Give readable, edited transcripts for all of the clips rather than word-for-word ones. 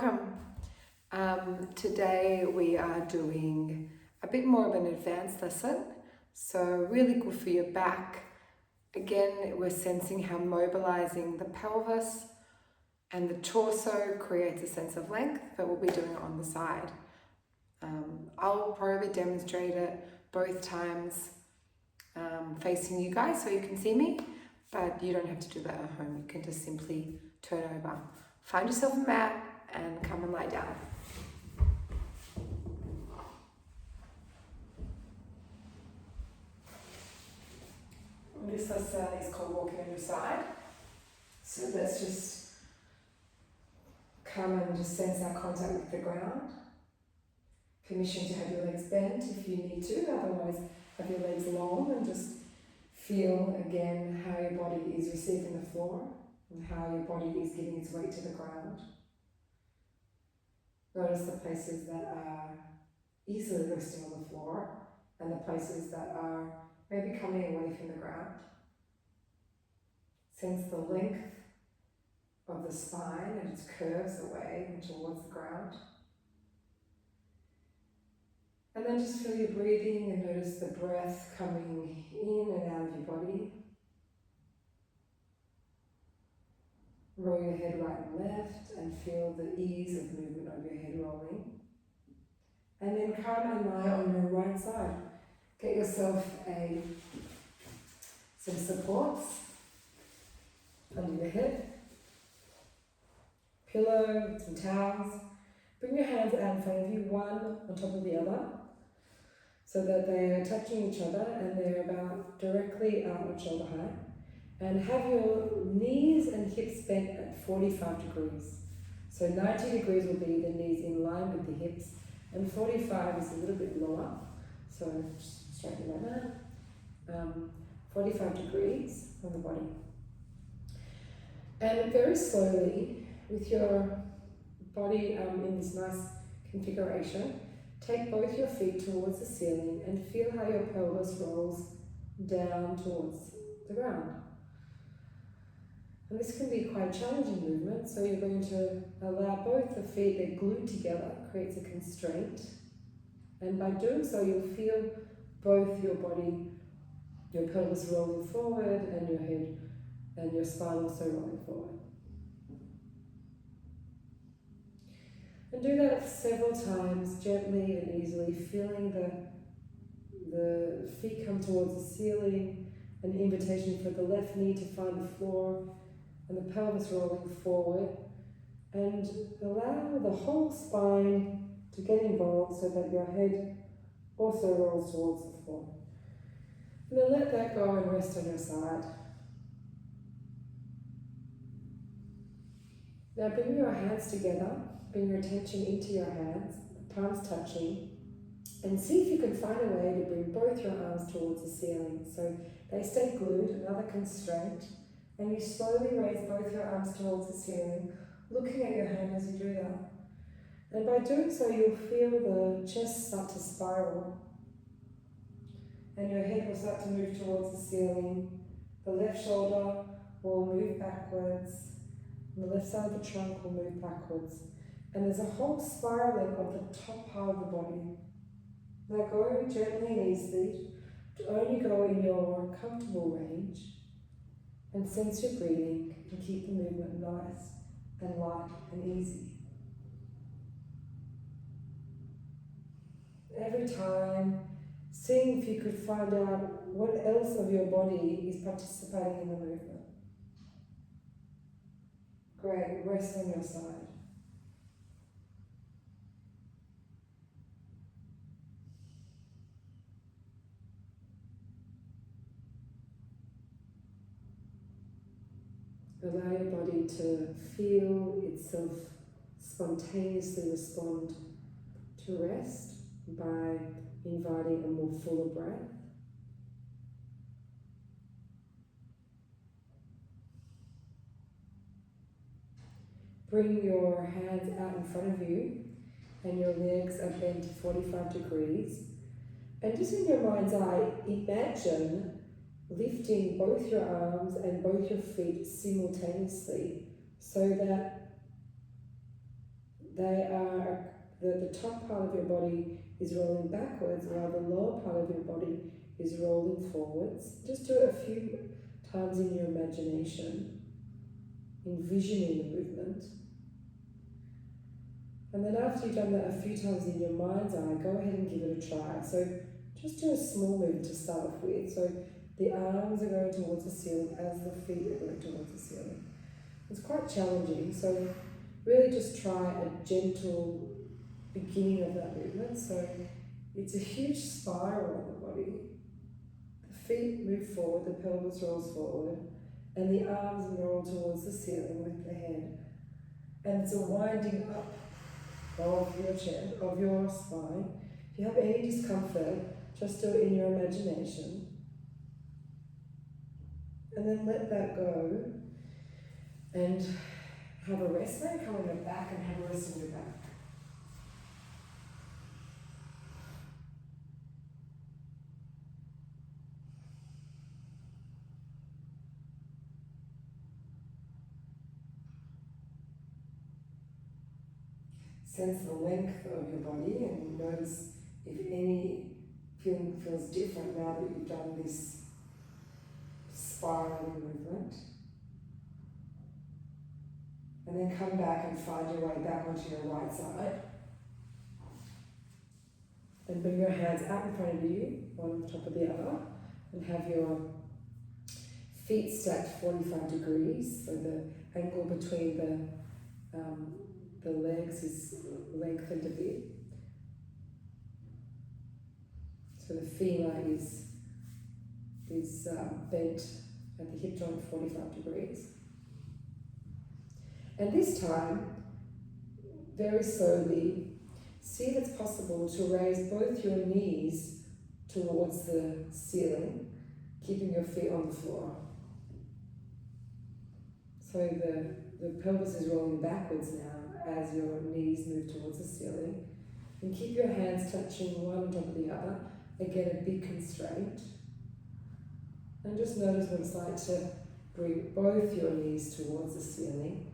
Welcome. Today we are doing a bit more of an advanced lesson, so really good for your back. Again, we're sensing how mobilizing the pelvis and the torso creates a sense of length, but we'll be doing it on the side. I'll probably demonstrate it both times facing you guys so you can see me, but you don't have to do that at home. You can just simply turn over. Find yourself a mat and come and lie down. This lesson is called walking on your side. So let's just come and just sense our contact with the ground. Permission to have your legs bent if you need to, otherwise have your legs long and just feel again how your body is receiving the floor and how your body is giving its weight to the ground. Notice the places that are easily resting on the floor and the places that are maybe coming away from the ground. Sense the length of the spine and its curves away and towards the ground. And then just feel your breathing and notice the breath coming in and out of your body. Roll your head right and left and feel the ease of movement of your head rolling. And then come and lie on your right side. Get yourself some supports under your head. Pillow, some towels. Bring your hands out in front of you, one on top of the other, so that they are touching each other and they're about directly outward shoulder height. And have your knees and hips bent at 45 degrees. So 90 degrees will be the knees in line with the hips, and 45 is a little bit lower. So just straighten like that. 45 degrees on the body. And very slowly, with your body in this nice configuration, take both your feet towards the ceiling and feel how your pelvis rolls down towards the ground. And this can be quite a challenging movement, so you're going to allow both the feet, they're glued together, creates a constraint. And by doing so, you'll feel both your body, your pelvis rolling forward and your head and your spine also rolling forward. And do that several times, gently and easily, feeling the feet come towards the ceiling, an invitation for the left knee to find the floor, and the pelvis rolling forward, and allow the whole spine to get involved so that your head also rolls towards the floor. And then let that go and rest on your side. Now bring your hands together, bring your attention into your hands, palms touching, and see if you can find a way to bring both your arms towards the ceiling. So they stay glued, another constraint. And you slowly raise both your arms towards the ceiling, looking at your hand as you do that. And by doing so, you'll feel the chest start to spiral. And your head will start to move towards the ceiling. The left shoulder will move backwards. And the left side of the trunk will move backwards. And there's a whole spiraling of the top part of the body. Now go gently and easily to only go in your comfortable range. And sense your breathing and keep the movement nice and light and easy. Every time, seeing if you could find out what else of your body is participating in the movement. Great, rest on your side. Allow your body to feel itself spontaneously respond to rest by inviting a more fuller breath. Bring your hands out in front of you and your legs are bent 45 degrees. And just in your mind's eye, imagine lifting both your arms and both your feet simultaneously so that they are, the top part of your body is rolling backwards while the lower part of your body is rolling forwards. Just do it a few times in your imagination, envisioning the movement. And then after you've done that a few times in your mind's eye, go ahead and give it a try. So just do a small movement to start off with. So the arms are going towards the ceiling as the feet are going towards the ceiling. It's quite challenging, so really just try a gentle beginning of that movement. So it's a huge spiral on the body. The feet move forward, the pelvis rolls forward, and the arms roll towards the ceiling with the head. And it's a winding up of your chest, of your spine. If you have any discomfort, just do it in your imagination. And then let that go and have a rest. Maybe come on your back and have a rest on your back. Sense the length of your body and notice if any feeling feels different now that you've done this spiraling movement. And then come back and find your way back onto your right side. And bring your hands out in front of you, one on top of the other, and have your feet stacked 45 degrees, so the angle between the legs is lengthened a bit. So the femur is bent at the hip joint 45 degrees. And this time, very slowly, see if it's possible to raise both your knees towards the ceiling, keeping your feet on the floor. So the pelvis is rolling backwards now as your knees move towards the ceiling. And keep your hands touching one on top of the other. Again, a big constraint. And just notice what it's like to bring both your knees towards the ceiling.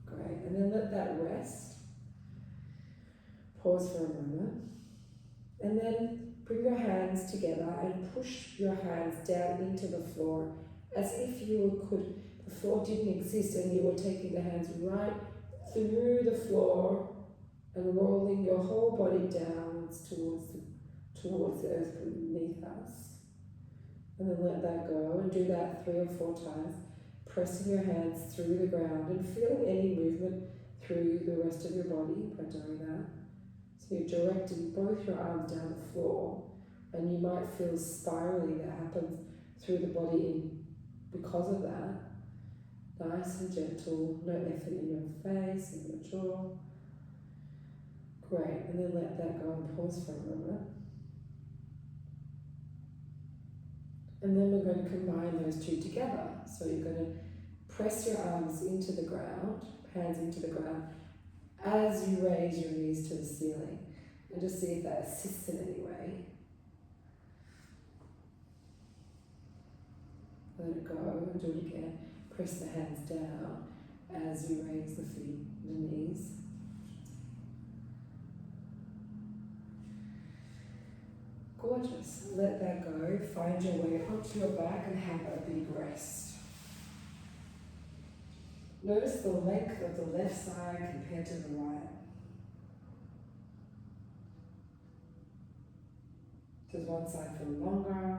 Great, and then let that rest. Pause for a moment. And then bring your hands together and push your hands down into the floor as if the floor didn't exist and you were taking the hands right through the floor and rolling your whole body downwards towards the earth beneath us. And then let that go and do that 3 or 4 times, pressing your hands through the ground and feeling any movement through the rest of your body by doing that. So you're directing both your arms down the floor, and you might feel spiraling that happens through the body because of that. Nice and gentle, no effort in your face and your jaw. Great, and then let that go and pause for a moment. And then we're going to combine those two together. So you're going to press your arms into the ground, hands into the ground, as you raise your knees to the ceiling. And just see if that assists in any way. Let it go and do it again. Press the hands down as you raise the feet, the knees. Gorgeous. Let that go. Find your way onto your back and have a big rest. Notice the length of the left side compared to the right. Does one side feel longer?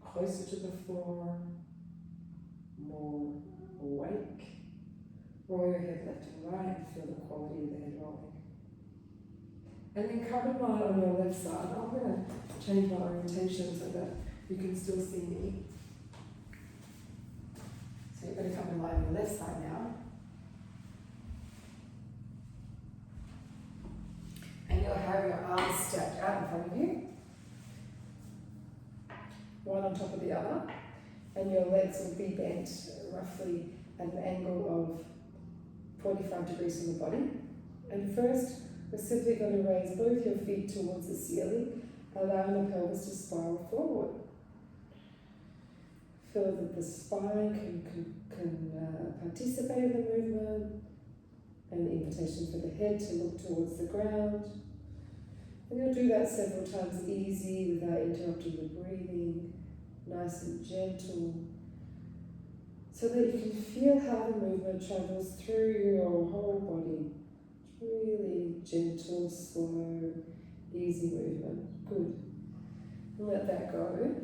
Closer to the floor? More awake? Roll your head left and right and feel the quality of the head rolling. And then come and lie on your left side. I'm going to change my orientation so that you can still see me. So you're going to come and lie on your left side now. And you'll have your arms stacked out in front of you, one on top of the other, and your legs will be bent roughly at an angle of 45 degrees from the body. And first, we're simply going to raise both your feet towards the ceiling, allowing the pelvis to spiral forward. Feel that the spine can participate in the movement, and the invitation for the head to look towards the ground. And you'll do that several times easy without interrupting the breathing, nice and gentle, so that you can feel how the movement travels through your whole body. Really gentle, slow, easy movement. Good. And let that go.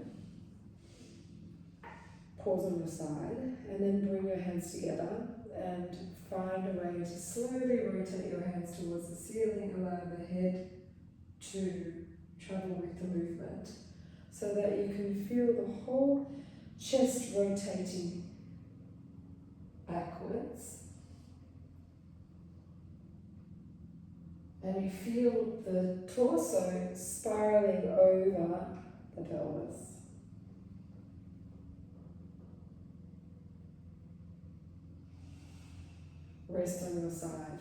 Pause on your side, and then bring your hands together and find a way to slowly rotate your hands towards the ceiling, allow the head to travel with the movement, so that you can feel the whole chest rotating backwards, and you feel the torso spiraling over the pelvis. Rest on your side.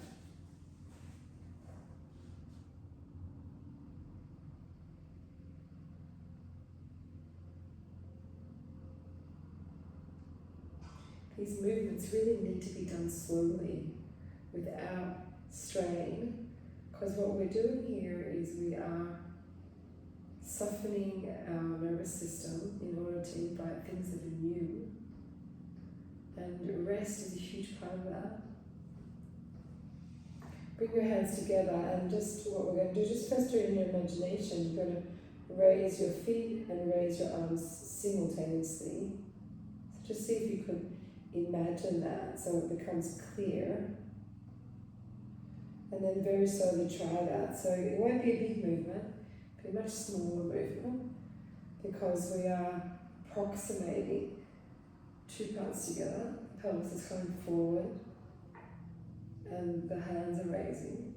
These movements really need to be done slowly, without strain, because what we're doing here is we are softening our nervous system in order to invite things that are new, and rest is a huge part of that. Bring your hands together, and just what we're going to do, just first do it in your imagination. You're going to raise your feet and raise your arms simultaneously. So just see if you could imagine that so it becomes clear. And then very slowly try that. So it won't be a big movement, it'll be a much smaller movement, because we are approximating two parts together. The pelvis is coming forward and the hands are raising.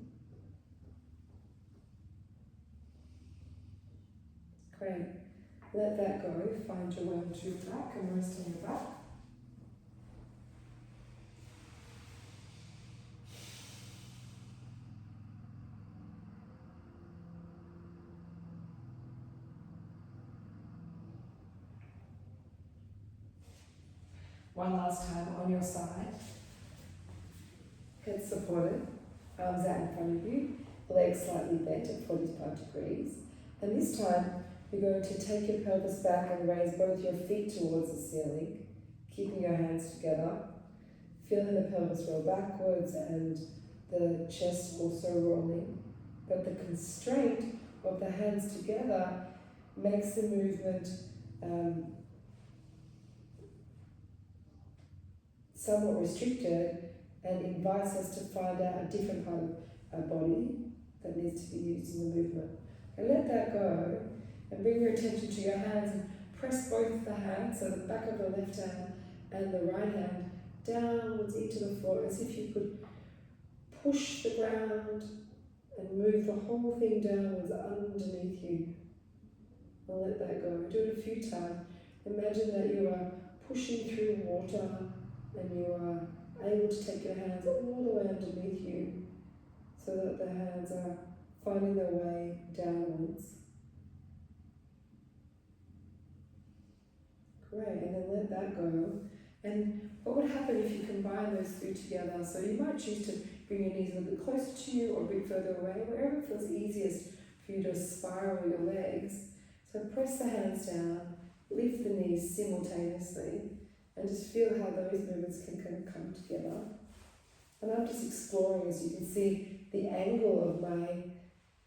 Great. Let that go. Find your way onto your back and rest on your back. One last time on your side. Head supported, arms out in front of you, legs slightly bent at 45 degrees. And this time, you're going to take your pelvis back and raise both your feet towards the ceiling, keeping your hands together, feeling the pelvis roll backwards and the chest also rolling. But the constraint of the hands together makes the movement somewhat restricted and invites us to find out a different part of our body that needs to be used in the movement. And let that go and bring your attention to your hands and press both the hands, so the back of the left hand and the right hand, downwards into the floor, as if you could push the ground and move the whole thing downwards underneath you. And let that go. Do it a few times. Imagine that you are pushing through water and you are able to take your hands all the way underneath you, so that the hands are finding their way downwards. Great, and then let that go. And what would happen if you combine those three together? So you might choose to bring your knees a little bit closer to you or a bit further away, wherever it feels easiest for you to spiral your legs. So press the hands down, lift the knees simultaneously, and just feel how those movements can come together. And I'm just exploring, as you can see, the angle of my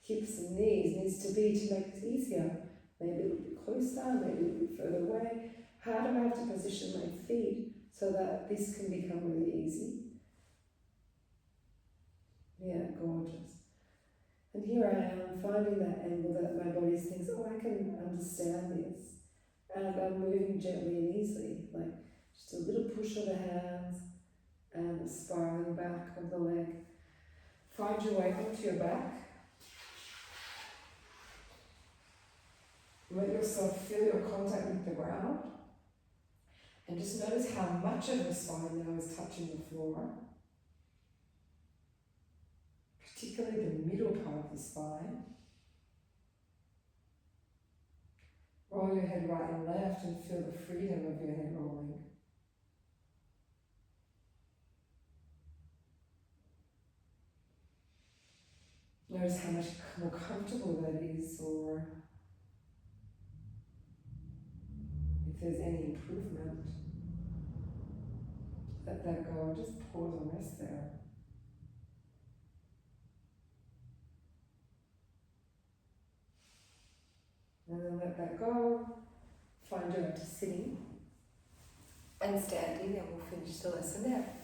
hips and knees needs to be to make this easier. Maybe a little bit closer, maybe a little bit further away. How do I have to position my feet so that this can become really easy? Yeah, gorgeous. And here I am finding that angle that my body thinks, oh, I can understand this. And I'm moving gently and easily, like just a little push of the hands and a spiraling back of the leg. Find your way onto your back. Let yourself feel your contact with the ground. And just notice how much of the spine now is touching the floor. Particularly the middle part of the spine. Roll your head right and left and feel the freedom of your head rolling. Notice how much more comfortable that is, or if there's any improvement. Let that go, just pause and rest there. And then let that go, find your way to sitting and standing, and we'll finish the lesson there.